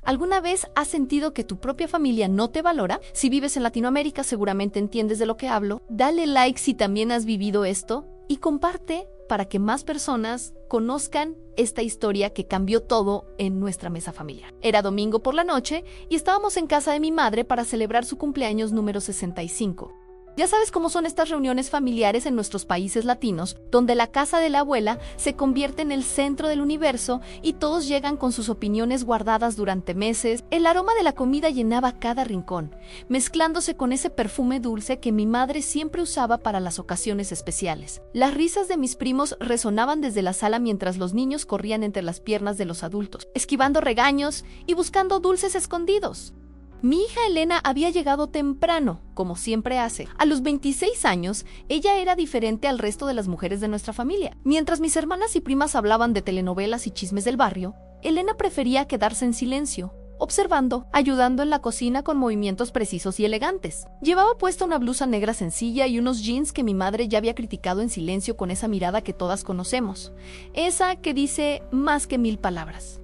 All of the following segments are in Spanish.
¿Alguna vez has sentido que tu propia familia no te valora? Si vives en Latinoamérica, seguramente entiendes de lo que hablo. Dale like si también has vivido esto y comparte para que más personas conozcan esta historia que cambió todo en nuestra mesa familiar. Era domingo por la noche y estábamos en casa de mi madre para celebrar su cumpleaños número 65. Ya sabes cómo son estas reuniones familiares en nuestros países latinos, donde la casa de la abuela se convierte en el centro del universo y todos llegan con sus opiniones guardadas durante meses. El aroma de la comida llenaba cada rincón, mezclándose con ese perfume dulce que mi madre siempre usaba para las ocasiones especiales. Las risas de mis primos resonaban desde la sala mientras los niños corrían entre las piernas de los adultos, esquivando regaños y buscando dulces escondidos. Mi hija Elena había llegado temprano, como siempre hace. A los 26 años, ella era diferente al resto de las mujeres de nuestra familia. Mientras mis hermanas y primas hablaban de telenovelas y chismes del barrio, Elena prefería quedarse en silencio, observando, ayudando en la cocina con movimientos precisos y elegantes. Llevaba puesta una blusa negra sencilla y unos jeans que mi madre ya había criticado en silencio con esa mirada que todas conocemos. Esa que dice más que 1000 palabras.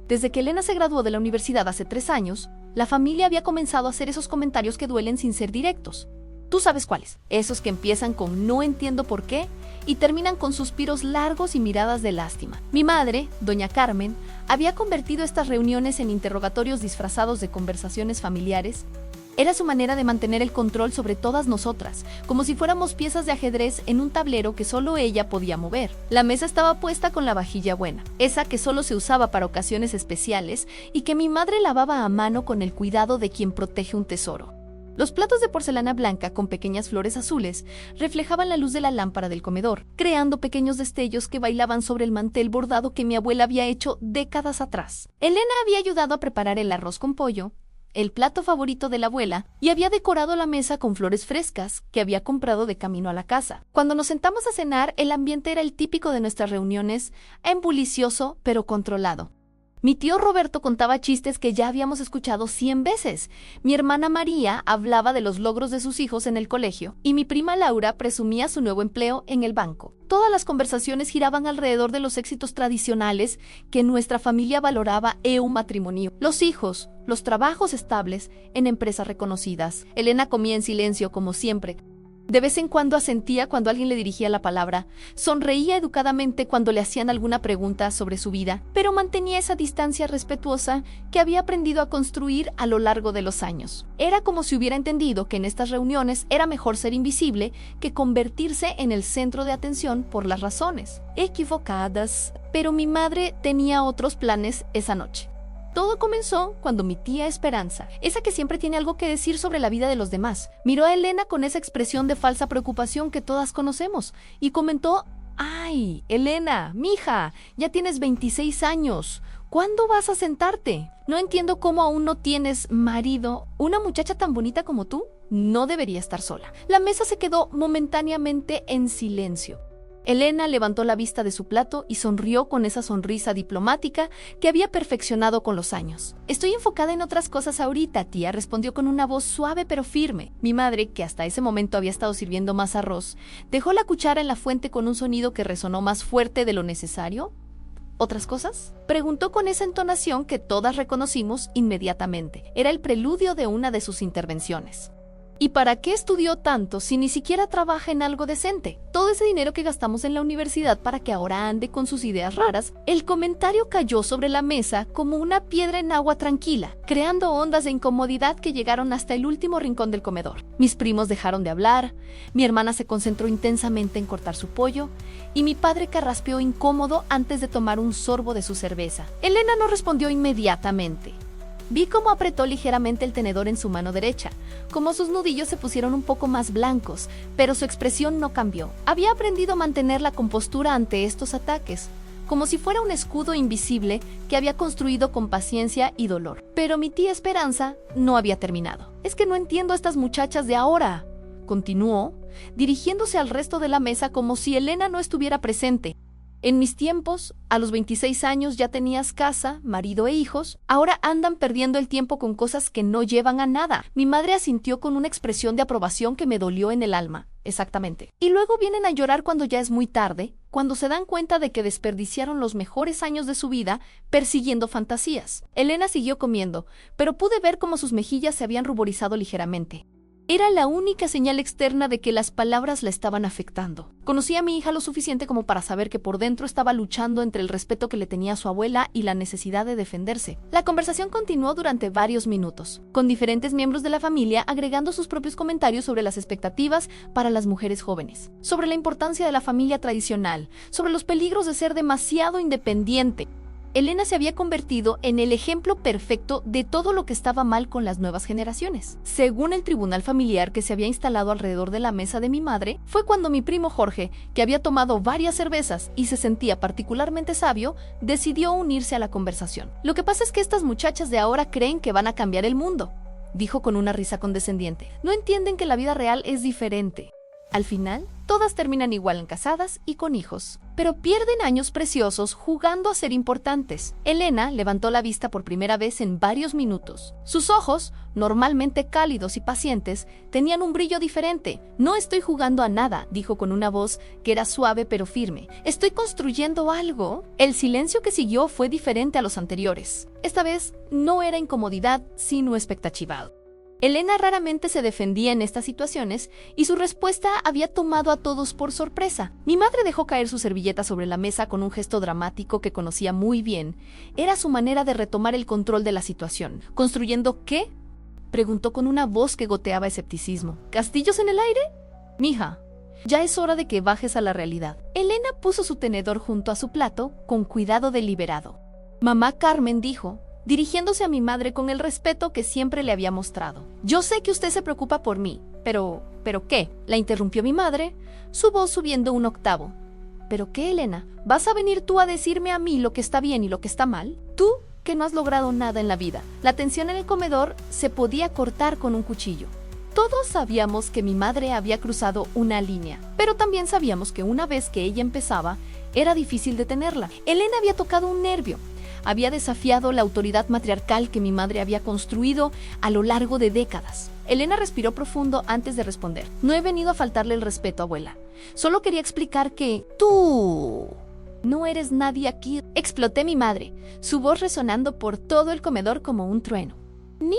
Desde que Elena se graduó de la universidad hace 3 años, la familia había comenzado a hacer esos comentarios que duelen sin ser directos. Tú sabes cuáles, esos que empiezan con "no entiendo por qué" y terminan con suspiros largos y miradas de lástima. Mi madre, doña Carmen, había convertido estas reuniones en interrogatorios disfrazados de conversaciones familiares. Era su manera de mantener el control sobre todas nosotras, como si fuéramos piezas de ajedrez en un tablero que solo ella podía mover. La mesa estaba puesta con la vajilla buena, esa que solo se usaba para ocasiones especiales y que mi madre lavaba a mano con el cuidado de quien protege un tesoro. Los platos de porcelana blanca con pequeñas flores azules reflejaban la luz de la lámpara del comedor, creando pequeños destellos que bailaban sobre el mantel bordado que mi abuela había hecho décadas atrás. Elena había ayudado a preparar el arroz con pollo, el plato favorito de la abuela, y había decorado la mesa con flores frescas que había comprado de camino a la casa. Cuando nos sentamos a cenar, el ambiente era el típico de nuestras reuniones, bullicioso pero controlado. Mi tío Roberto contaba chistes que ya habíamos escuchado 100 veces. Mi hermana María hablaba de los logros de sus hijos en el colegio y mi prima Laura presumía su nuevo empleo en el banco. Todas las conversaciones giraban alrededor de los éxitos tradicionales que nuestra familia valoraba en un matrimonio. Los hijos, los trabajos estables en empresas reconocidas. Elena comía en silencio como siempre. De vez en cuando asentía cuando alguien le dirigía la palabra, sonreía educadamente cuando le hacían alguna pregunta sobre su vida, pero mantenía esa distancia respetuosa que había aprendido a construir a lo largo de los años. Era como si hubiera entendido que en estas reuniones era mejor ser invisible que convertirse en el centro de atención por las razones equivocadas. Pero mi madre tenía otros planes esa noche. Todo comenzó cuando mi tía Esperanza, esa que siempre tiene algo que decir sobre la vida de los demás, miró a Elena con esa expresión de falsa preocupación que todas conocemos y comentó: "Ay, Elena, mija, ya tienes 26 años. ¿Cuándo vas a sentarte? No entiendo cómo aún no tienes marido. Una muchacha tan bonita como tú no debería estar sola". La mesa se quedó momentáneamente en silencio. Elena levantó la vista de su plato y sonrió con esa sonrisa diplomática que había perfeccionado con los años. "Estoy enfocada en otras cosas ahorita, tía", respondió con una voz suave pero firme. Mi madre, que hasta ese momento había estado sirviendo más arroz, dejó la cuchara en la fuente con un sonido que resonó más fuerte de lo necesario. ¿Otras cosas?, preguntó con esa entonación que todas reconocimos inmediatamente. Era el preludio de una de sus intervenciones. ¿Y para qué estudió tanto si ni siquiera trabaja en algo decente? Todo ese dinero que gastamos en la universidad para que ahora ande con sus ideas raras. El comentario cayó sobre la mesa como una piedra en agua tranquila, creando ondas de incomodidad que llegaron hasta el último rincón del comedor. Mis primos dejaron de hablar, mi hermana se concentró intensamente en cortar su pollo, y mi padre carraspeó incómodo antes de tomar un sorbo de su cerveza. Elena no respondió inmediatamente. Vi cómo apretó ligeramente el tenedor en su mano derecha, como sus nudillos se pusieron un poco más blancos, pero su expresión no cambió. Había aprendido a mantener la compostura ante estos ataques, como si fuera un escudo invisible que había construido con paciencia y dolor. Pero mi tía Esperanza no había terminado. "Es que no entiendo a estas muchachas de ahora", continuó, dirigiéndose al resto de la mesa como si Elena no estuviera presente. En mis tiempos, a los 26 años ya tenías casa, marido e hijos. Ahora andan perdiendo el tiempo con cosas que no llevan a nada. Mi madre asintió con una expresión de aprobación que me dolió en el alma. Exactamente. Y luego vienen a llorar cuando ya es muy tarde, cuando se dan cuenta de que desperdiciaron los mejores años de su vida persiguiendo fantasías. Elena siguió comiendo, pero pude ver cómo sus mejillas se habían ruborizado ligeramente. Era la única señal externa de que las palabras la estaban afectando. Conocí a mi hija lo suficiente como para saber que por dentro estaba luchando entre el respeto que le tenía a su abuela y la necesidad de defenderse. La conversación continuó durante varios minutos, con diferentes miembros de la familia agregando sus propios comentarios sobre las expectativas para las mujeres jóvenes, sobre la importancia de la familia tradicional, sobre los peligros de ser demasiado independiente. Elena se había convertido en el ejemplo perfecto de todo lo que estaba mal con las nuevas generaciones. Según el tribunal familiar que se había instalado alrededor de la mesa de mi madre, fue cuando mi primo Jorge, que había tomado varias cervezas y se sentía particularmente sabio, decidió unirse a la conversación. Lo que pasa es que estas muchachas de ahora creen que van a cambiar el mundo, dijo con una risa condescendiente. No entienden que la vida real es diferente. Al final, todas terminan igual casadas y con hijos, pero pierden años preciosos jugando a ser importantes. Elena levantó la vista por primera vez en varios minutos. Sus ojos, normalmente cálidos y pacientes, tenían un brillo diferente. No estoy jugando a nada, dijo con una voz que era suave pero firme. Estoy construyendo algo. El silencio que siguió fue diferente a los anteriores. Esta vez no era incomodidad, sino expectativa. Elena raramente se defendía en estas situaciones y su respuesta había tomado a todos por sorpresa. Mi madre dejó caer su servilleta sobre la mesa con un gesto dramático que conocía muy bien. Era su manera de retomar el control de la situación. ¿Construyendo qué?, preguntó con una voz que goteaba escepticismo. ¿Castillos en el aire? Mija, ya es hora de que bajes a la realidad. Elena puso su tenedor junto a su plato con cuidado deliberado. Mamá Carmen dijo, dirigiéndose a mi madre con el respeto que siempre le había mostrado. Yo sé que usted se preocupa por mí, ¿pero qué?, la interrumpió mi madre, su voz subiendo un octavo. ¿Pero qué, Elena? ¿Vas a venir tú a decirme a mí lo que está bien y lo que está mal? Tú, que no has logrado nada en la vida. La tensión en el comedor se podía cortar con un cuchillo. Todos sabíamos que mi madre había cruzado una línea, pero también sabíamos que una vez que ella empezaba, era difícil detenerla. Elena había tocado un nervio. Había desafiado la autoridad matriarcal que mi madre había construido a lo largo de décadas. Elena respiró profundo antes de responder. No he venido a faltarle el respeto, abuela. Solo quería explicar que tú no eres nadie aquí. Exploté mi madre, su voz resonando por todo el comedor como un trueno. Ni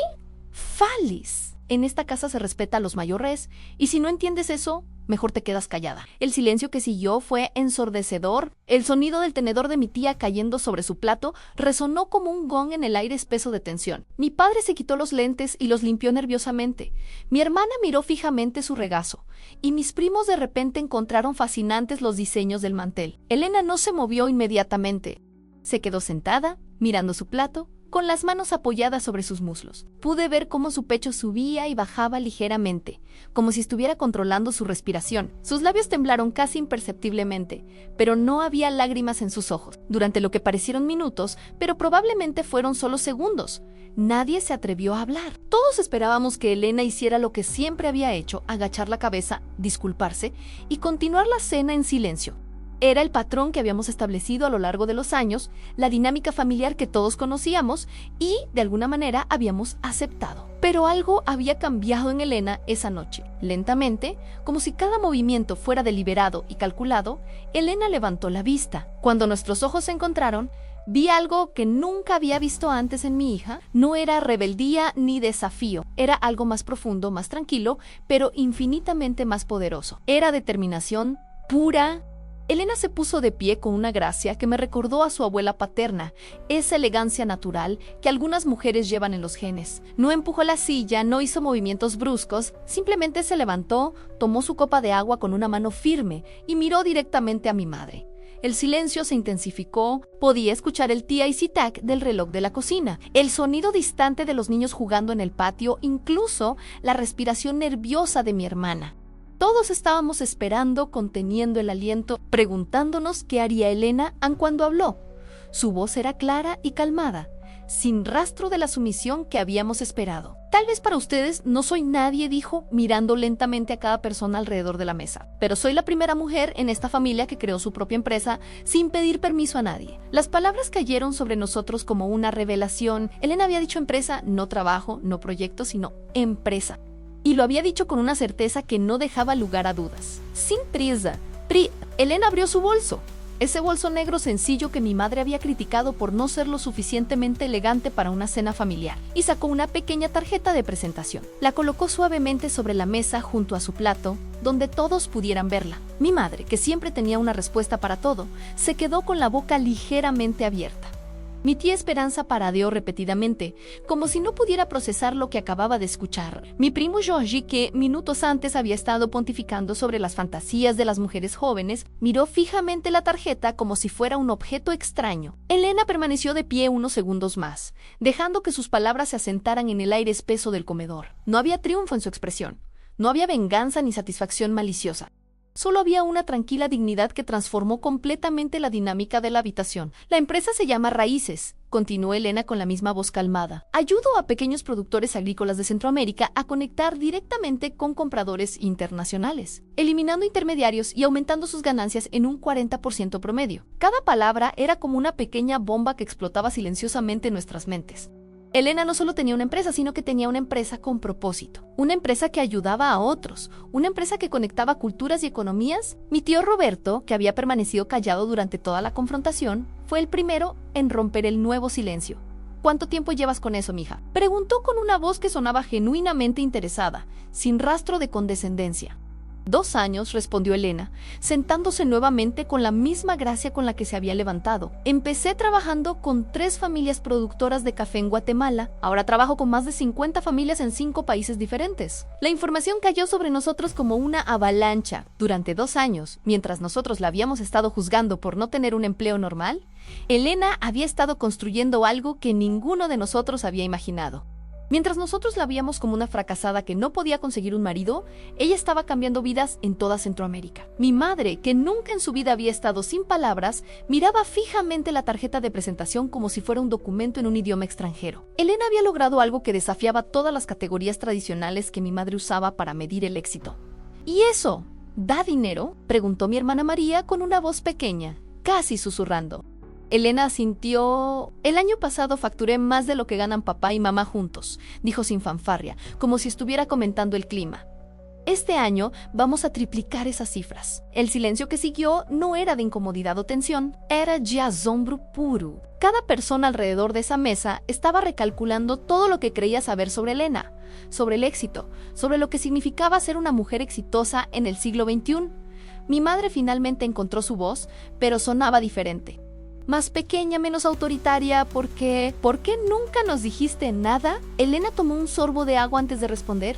falis. En esta casa se respeta a los mayores, y si no entiendes eso, mejor te quedas callada. El silencio que siguió fue ensordecedor. El sonido del tenedor de mi tía cayendo sobre su plato resonó como un gong en el aire espeso de tensión. Mi padre se quitó los lentes y los limpió nerviosamente. Mi hermana miró fijamente su regazo, y mis primos de repente encontraron fascinantes los diseños del mantel. Elena no se movió inmediatamente. Se quedó sentada, mirando su plato, con las manos apoyadas sobre sus muslos. Pude ver cómo su pecho subía y bajaba ligeramente, como si estuviera controlando su respiración. Sus labios temblaron casi imperceptiblemente, pero no había lágrimas en sus ojos. Durante lo que parecieron minutos, pero probablemente fueron solo segundos, nadie se atrevió a hablar. Todos esperábamos que Elena hiciera lo que siempre había hecho, agachar la cabeza, disculparse y continuar la cena en silencio. Era el patrón que habíamos establecido a lo largo de los años, la dinámica familiar que todos conocíamos y, de alguna manera, habíamos aceptado. Pero algo había cambiado en Elena esa noche. Lentamente, como si cada movimiento fuera deliberado y calculado, Elena levantó la vista. Cuando nuestros ojos se encontraron, vi algo que nunca había visto antes en mi hija. No era rebeldía ni desafío. Era algo más profundo, más tranquilo, pero infinitamente más poderoso. Era determinación pura. Elena se puso de pie con una gracia que me recordó a su abuela paterna, esa elegancia natural que algunas mujeres llevan en los genes. No empujó la silla, no hizo movimientos bruscos, simplemente se levantó, tomó su copa de agua con una mano firme y miró directamente a mi madre. El silencio se intensificó, podía escuchar el tic-tac del reloj de la cocina, el sonido distante de los niños jugando en el patio, incluso la respiración nerviosa de mi hermana. Todos estábamos esperando, conteniendo el aliento, preguntándonos qué haría Elena aun cuando habló. Su voz era clara y calmada. sin rastro de la sumisión que habíamos esperado. Tal vez para ustedes no soy nadie, dijo, mirando lentamente a cada persona alrededor de la mesa. Pero soy la primera mujer en esta familia que creó su propia empresa sin pedir permiso a nadie. Las palabras cayeron sobre nosotros como una revelación. Elena había dicho empresa, no trabajo, no proyecto, sino empresa. Y lo había dicho con una certeza que no dejaba lugar a dudas. Sin prisa. Elena abrió su bolso. Ese bolso negro sencillo que mi madre había criticado por no ser lo suficientemente elegante para una cena familiar, y sacó una pequeña tarjeta de presentación. La colocó suavemente sobre la mesa junto a su plato, donde todos pudieran verla. Mi madre, que siempre tenía una respuesta para todo, se quedó con la boca ligeramente abierta. Mi tía Esperanza paradeó repetidamente, como si no pudiera procesar lo que acababa de escuchar. Mi primo Georgie, que minutos antes había estado pontificando sobre las fantasías de las mujeres jóvenes, miró fijamente la tarjeta como si fuera un objeto extraño. Elena permaneció de pie unos segundos más, dejando que sus palabras se asentaran en el aire espeso del comedor. No había triunfo en su expresión, no había venganza ni satisfacción maliciosa. Solo había una tranquila dignidad que transformó completamente la dinámica de la habitación. La empresa se llama Raíces, continuó Elena con la misma voz calmada. Ayudo a pequeños productores agrícolas de Centroamérica a conectar directamente con compradores internacionales, eliminando intermediarios y aumentando sus ganancias en un 40% promedio. Cada palabra era como una pequeña bomba que explotaba silenciosamente en nuestras mentes. Elena no solo tenía una empresa, sino que tenía una empresa con propósito. Una empresa que ayudaba a otros. Una empresa que conectaba culturas y economías. Mi tío Roberto, que había permanecido callado durante toda la confrontación, fue el primero en romper el nuevo silencio. ¿Cuánto tiempo llevas con eso, mija?, preguntó con una voz que sonaba genuinamente interesada, sin rastro de condescendencia. 2 años, respondió Elena, sentándose nuevamente con la misma gracia con la que se había levantado. Empecé trabajando con 3 familias productoras de café en Guatemala. Ahora trabajo con más de 50 familias en 5 países diferentes. La información cayó sobre nosotros como una avalancha. Durante 2 años, mientras nosotros la habíamos estado juzgando por no tener un empleo normal, Elena había estado construyendo algo que ninguno de nosotros había imaginado. Mientras nosotros la veíamos como una fracasada que no podía conseguir un marido, ella estaba cambiando vidas en toda Centroamérica. Mi madre, que nunca en su vida había estado sin palabras, miraba fijamente la tarjeta de presentación como si fuera un documento en un idioma extranjero. Elena había logrado algo que desafiaba todas las categorías tradicionales que mi madre usaba para medir el éxito. ¿Y eso da dinero?, preguntó mi hermana María con una voz pequeña, casi susurrando. Elena asintió. El año pasado facturé más de lo que ganan papá y mamá juntos, dijo sin fanfarria, como si estuviera comentando el clima. Este año vamos a triplicar esas cifras. El silencio que siguió no era de incomodidad o tensión, era de asombro puro. Cada persona alrededor de esa mesa estaba recalculando todo lo que creía saber sobre Elena, sobre el éxito, sobre lo que significaba ser una mujer exitosa en el siglo XXI. Mi madre finalmente encontró su voz, pero sonaba diferente. Más pequeña, menos autoritaria, ¿por qué nunca nos dijiste nada? Elena tomó un sorbo de agua antes de responder,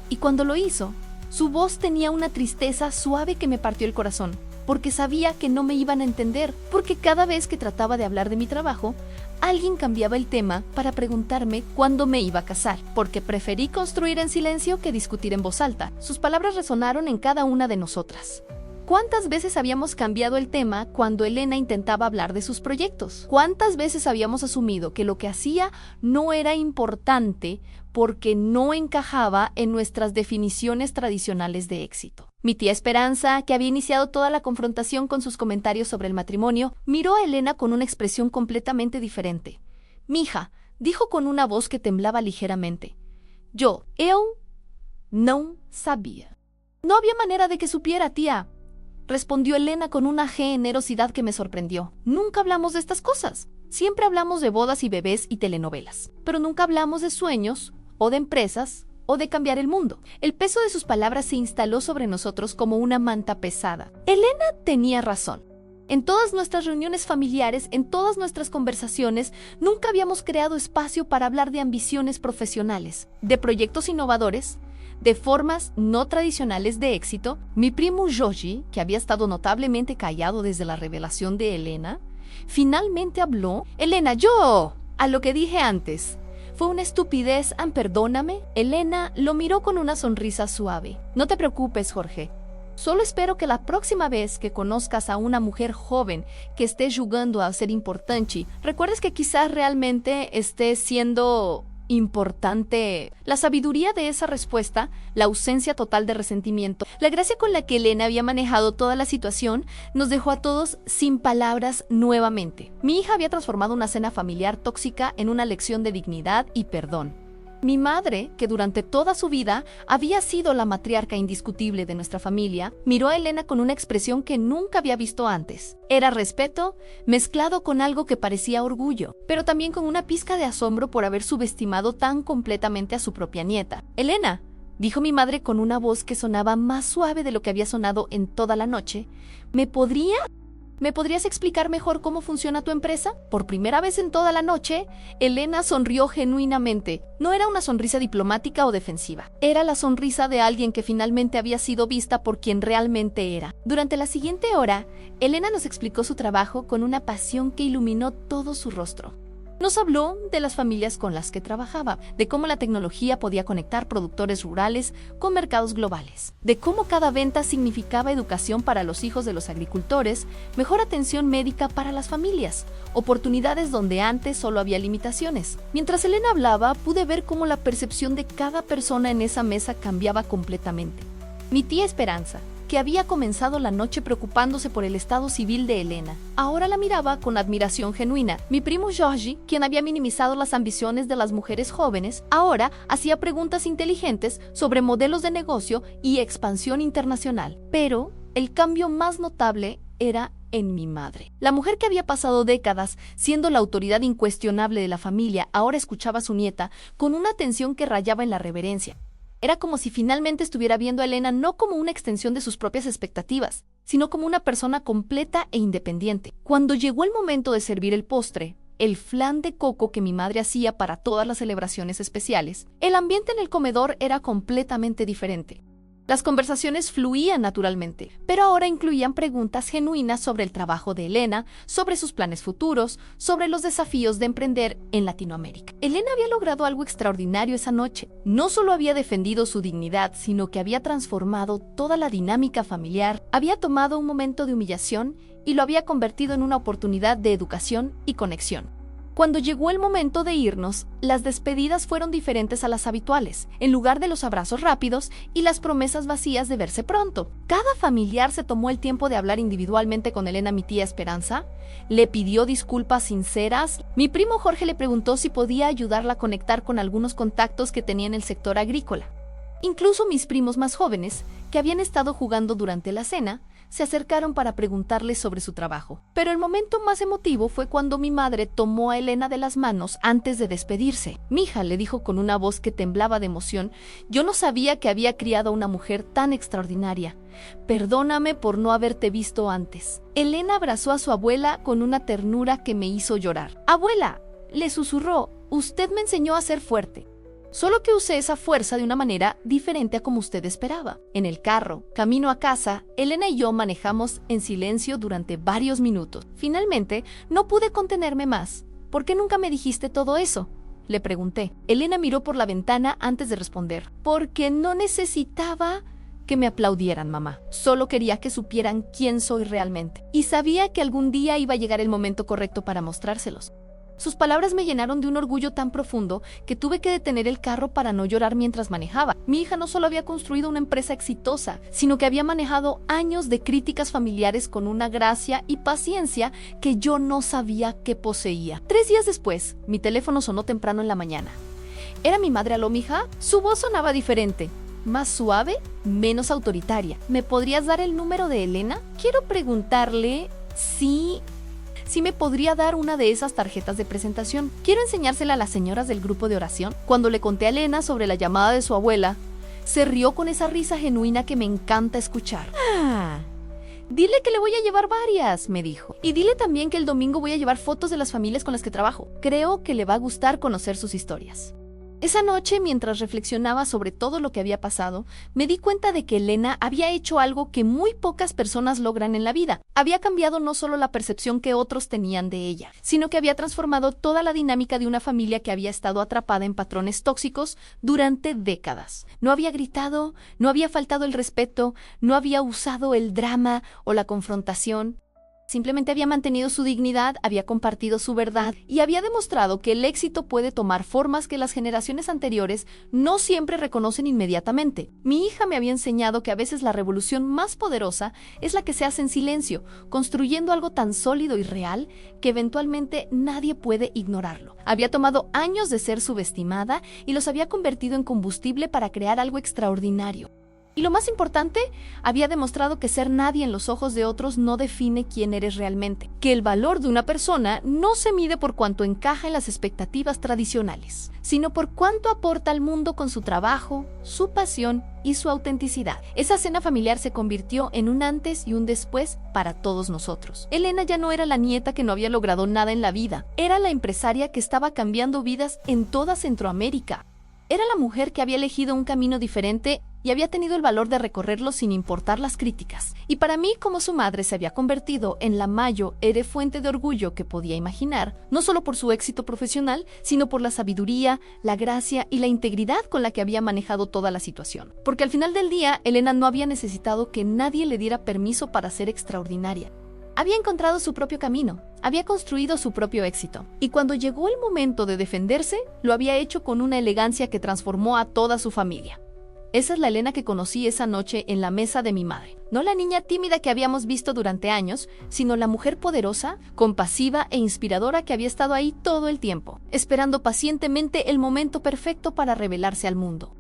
y cuando lo hizo, su voz tenía una tristeza suave que me partió el corazón, porque sabía que no me iban a entender, porque cada vez que trataba de hablar de mi trabajo, alguien cambiaba el tema para preguntarme cuándo me iba a casar, porque preferí construir en silencio que discutir en voz alta. Sus palabras resonaron en cada una de nosotras. ¿Cuántas veces habíamos cambiado el tema cuando Elena intentaba hablar de sus proyectos? ¿Cuántas veces habíamos asumido que lo que hacía no era importante porque no encajaba en nuestras definiciones tradicionales de éxito? Mi tía Esperanza, que había iniciado toda la confrontación con sus comentarios sobre el matrimonio, miró a Elena con una expresión completamente diferente. «Mija», dijo con una voz que temblaba ligeramente. «Eu no sabía». «No había manera de que supiera, tía», respondió Elena con una generosidad que me sorprendió. «Nunca hablamos de estas cosas. Siempre hablamos de bodas y bebés y telenovelas, pero nunca hablamos de sueños, o de empresas, o de cambiar el mundo». El peso de sus palabras se instaló sobre nosotros como una manta pesada. Elena tenía razón. En todas nuestras reuniones familiares, en todas nuestras conversaciones, nunca habíamos creado espacio para hablar de ambiciones profesionales, de proyectos innovadores, de formas no tradicionales de éxito. Mi primo Georgie, que había estado notablemente callado desde la revelación de Elena, finalmente habló. «Elena, yo, a lo que dije antes, fue una estupidez, perdóname». Elena lo miró con una sonrisa suave. «No te preocupes, Jorge. Solo espero que la próxima vez que conozcas a una mujer joven que esté jugando a ser importante, recuerdes que quizás realmente esté siendo importante. La sabiduría de esa respuesta, la ausencia total de resentimiento, la gracia con la que Elena había manejado toda la situación, nos dejó a todos sin palabras nuevamente. Mi hija había transformado una cena familiar tóxica en una lección de dignidad y perdón. Mi madre, que durante toda su vida había sido la matriarca indiscutible de nuestra familia, miró a Elena con una expresión que nunca había visto antes. Era respeto, mezclado con algo que parecía orgullo, pero también con una pizca de asombro por haber subestimado tan completamente a su propia nieta. «Elena», dijo mi madre con una voz que sonaba más suave de lo que había sonado en toda la noche, ¿Me podrías explicar mejor cómo funciona tu empresa? Por primera vez en toda la noche, Elena sonrió genuinamente. No era una sonrisa diplomática o defensiva. Era la sonrisa de alguien que finalmente había sido vista por quien realmente era. Durante la siguiente hora, Elena nos explicó su trabajo con una pasión que iluminó todo su rostro. Nos habló de las familias con las que trabajaba, de cómo la tecnología podía conectar productores rurales con mercados globales, de cómo cada venta significaba educación para los hijos de los agricultores, mejor atención médica para las familias, oportunidades donde antes solo había limitaciones. Mientras Elena hablaba, pude ver cómo la percepción de cada persona en esa mesa cambiaba completamente. Mi tía Esperanza, que había comenzado la noche preocupándose por el estado civil de Elena, ahora la miraba con admiración genuina. Mi primo Jorge, quien había minimizado las ambiciones de las mujeres jóvenes, ahora hacía preguntas inteligentes sobre modelos de negocio y expansión internacional. Pero el cambio más notable era en mi madre. La mujer que había pasado décadas siendo la autoridad incuestionable de la familia ahora escuchaba a su nieta con una atención que rayaba en la reverencia. Era como si finalmente estuviera viendo a Elena no como una extensión de sus propias expectativas, sino como una persona completa e independiente. Cuando llegó el momento de servir el postre, el flan de coco que mi madre hacía para todas las celebraciones especiales, el ambiente en el comedor era completamente diferente. Las conversaciones fluían naturalmente, pero ahora incluían preguntas genuinas sobre el trabajo de Elena, sobre sus planes futuros, sobre los desafíos de emprender en Latinoamérica. Elena había logrado algo extraordinario esa noche. No solo había defendido su dignidad, sino que había transformado toda la dinámica familiar, había tomado un momento de humillación y lo había convertido en una oportunidad de educación y conexión. Cuando llegó el momento de irnos, las despedidas fueron diferentes a las habituales, en lugar de los abrazos rápidos y las promesas vacías de verse pronto. Cada familiar se tomó el tiempo de hablar individualmente con Elena, mi tía Esperanza, le pidió disculpas sinceras. Mi primo Jorge le preguntó si podía ayudarla a conectar con algunos contactos que tenía en el sector agrícola. Incluso mis primos más jóvenes, que habían estado jugando durante la cena, se acercaron para preguntarle sobre su trabajo. Pero el momento más emotivo fue cuando mi madre tomó a Elena de las manos antes de despedirse. «Mija», le dijo con una voz que temblaba de emoción, «yo no sabía que había criado a una mujer tan extraordinaria. Perdóname por no haberte visto antes». Elena abrazó a su abuela con una ternura que me hizo llorar. «Abuela», le susurró, «usted me enseñó a ser fuerte. Solo que usé esa fuerza de una manera diferente a como usted esperaba». En el carro, camino a casa, Elena y yo manejamos en silencio durante varios minutos. Finalmente, no pude contenerme más. «¿Por qué nunca me dijiste todo eso?», le pregunté. Elena miró por la ventana antes de responder. «Porque no necesitaba que me aplaudieran, mamá. Solo quería que supieran quién soy realmente. Y sabía que algún día iba a llegar el momento correcto para mostrárselos». Sus palabras me llenaron de un orgullo tan profundo que tuve que detener el carro para no llorar mientras manejaba. Mi hija no solo había construido una empresa exitosa, sino que había manejado años de críticas familiares con una gracia y paciencia que yo no sabía que poseía. 3 días después, mi teléfono sonó temprano en la mañana. ¿Era mi madre? «¿Aló, mija?». Su voz sonaba diferente, más suave, menos autoritaria. «¿Me podrías dar el número de Elena? Quiero preguntarle si me podría dar una de esas tarjetas de presentación. Quiero enseñársela a las señoras del grupo de oración». Cuando le conté a Elena sobre la llamada de su abuela, se rió con esa risa genuina que me encanta escuchar. «Ah, dile que le voy a llevar varias», me dijo. «Y dile también que el domingo voy a llevar fotos de las familias con las que trabajo. Creo que le va a gustar conocer sus historias». Esa noche, mientras reflexionaba sobre todo lo que había pasado, me di cuenta de que Elena había hecho algo que muy pocas personas logran en la vida. Había cambiado no solo la percepción que otros tenían de ella, sino que había transformado toda la dinámica de una familia que había estado atrapada en patrones tóxicos durante décadas. No había gritado, no había faltado el respeto, no había usado el drama o la confrontación. Simplemente había mantenido su dignidad, había compartido su verdad y había demostrado que el éxito puede tomar formas que las generaciones anteriores no siempre reconocen inmediatamente. Mi hija me había enseñado que a veces la revolución más poderosa es la que se hace en silencio, construyendo algo tan sólido y real que eventualmente nadie puede ignorarlo. Había tomado años de ser subestimada y los había convertido en combustible para crear algo extraordinario. Y lo más importante, había demostrado que ser nadie en los ojos de otros no define quién eres realmente, que el valor de una persona no se mide por cuánto encaja en las expectativas tradicionales, sino por cuánto aporta al mundo con su trabajo, su pasión y su autenticidad. Esa cena familiar se convirtió en un antes y un después para todos nosotros. Elena ya no era la nieta que no había logrado nada en la vida, era la empresaria que estaba cambiando vidas en toda Centroamérica. Era la mujer que había elegido un camino diferente y había tenido el valor de recorrerlo sin importar las críticas. Y para mí, como su madre se había convertido en la mayor fuente de orgullo que podía imaginar, no solo por su éxito profesional, sino por la sabiduría, la gracia y la integridad con la que había manejado toda la situación. Porque al final del día, Elena no había necesitado que nadie le diera permiso para ser extraordinaria. Había encontrado su propio camino, había construido su propio éxito, y cuando llegó el momento de defenderse, lo había hecho con una elegancia que transformó a toda su familia. Esa es la Elena que conocí esa noche en la mesa de mi madre. No la niña tímida que habíamos visto durante años, sino la mujer poderosa, compasiva e inspiradora que había estado ahí todo el tiempo, esperando pacientemente el momento perfecto para revelarse al mundo.